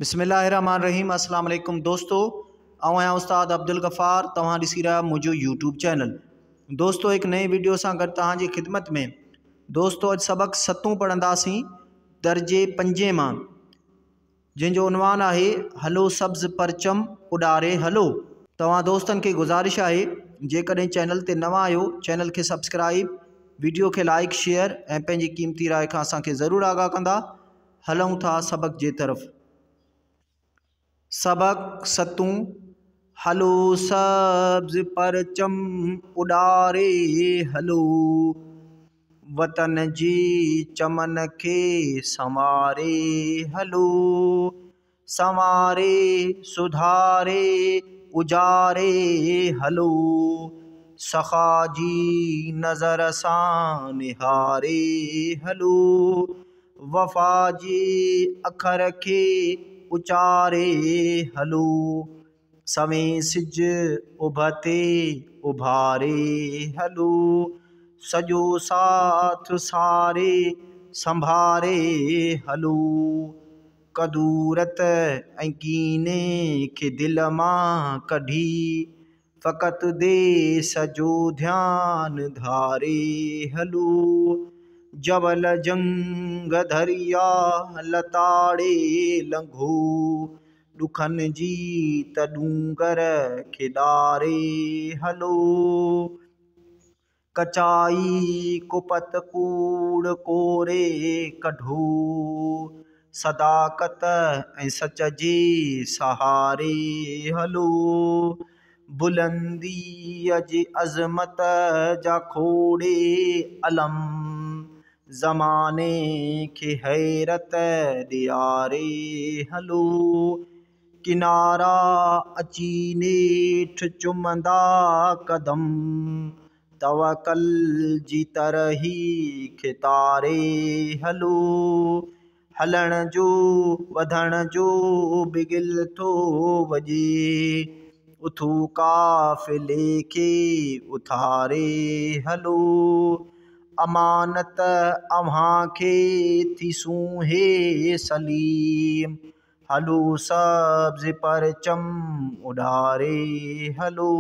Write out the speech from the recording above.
बिस्मिल्लाहिर्रहमानिर्रहीम। अस्सलाम वालेकुम दोस्तों, आऊं उस्ताद अब्दुल गफ़ार। तव्हां ॾिसी रहा मुझो यूट्यूब चैनल। दोस्तों, एक नई वीडियो सां गॾु तव्हांजी ख़िदमत में। दोस्तों, अॼु सबक़ 7 पढ़ंदासीं दर्जे 5 मां, जिनजो उनवान आहे हलो सब्ज़ परचम उॾारे हलो। तव्हां दोस्तनि खे गुज़ारिश आहे, जेकॾहिं चैनल ते नवां आहियो, चैनल खे सब्सक्राइब, वीडियो खे लाइक शेयर ऐं पंहिंजी क़ीमती राय खां असांखे ज़रूरु आगाह कंदा। हलूं था सबक़ जे तरफ़। सबक़ 7 हलो सब्ज़ परचम उॾारे हलो, वतन जी चमन खे संवारे हलो, संवारे सुधारे उजारे हलो, सखा जी नज़र सां निहारे हलो, वफ़ा जी अखर खे उचारे हलो, सवें सिज उभते उभारे हलो, सजो साथ सारे संभारे हलो, कदूरत ऐं कीने खे दिल मां कढी, फ़क़त देस जो ध्यानु धारे हलो, जबल जंग दरिया लताड़े लंघो, ॾुखनि जी तॾूंगर खे ॾारे हलो, कचाई कुपत कूड़ कोरे कढो, सदाकत ऐं सच जे सहारे हलो, बुलंदीअ जी अज़मत जा खोड़े अलम, ज़माने खे हैरत ॾियारे हलो, किनारा अची नेठ चुमंदा कदम, तवकल जी तरही खे तारे हलो, हलण जो वधण जो बिगिल थो वॼे, उथू काफ़िले खे उथारे हलो, अमानत अव्हां खे थी सूंहे सलीम, हलो सब्ज़ परचम उॾारे हलो।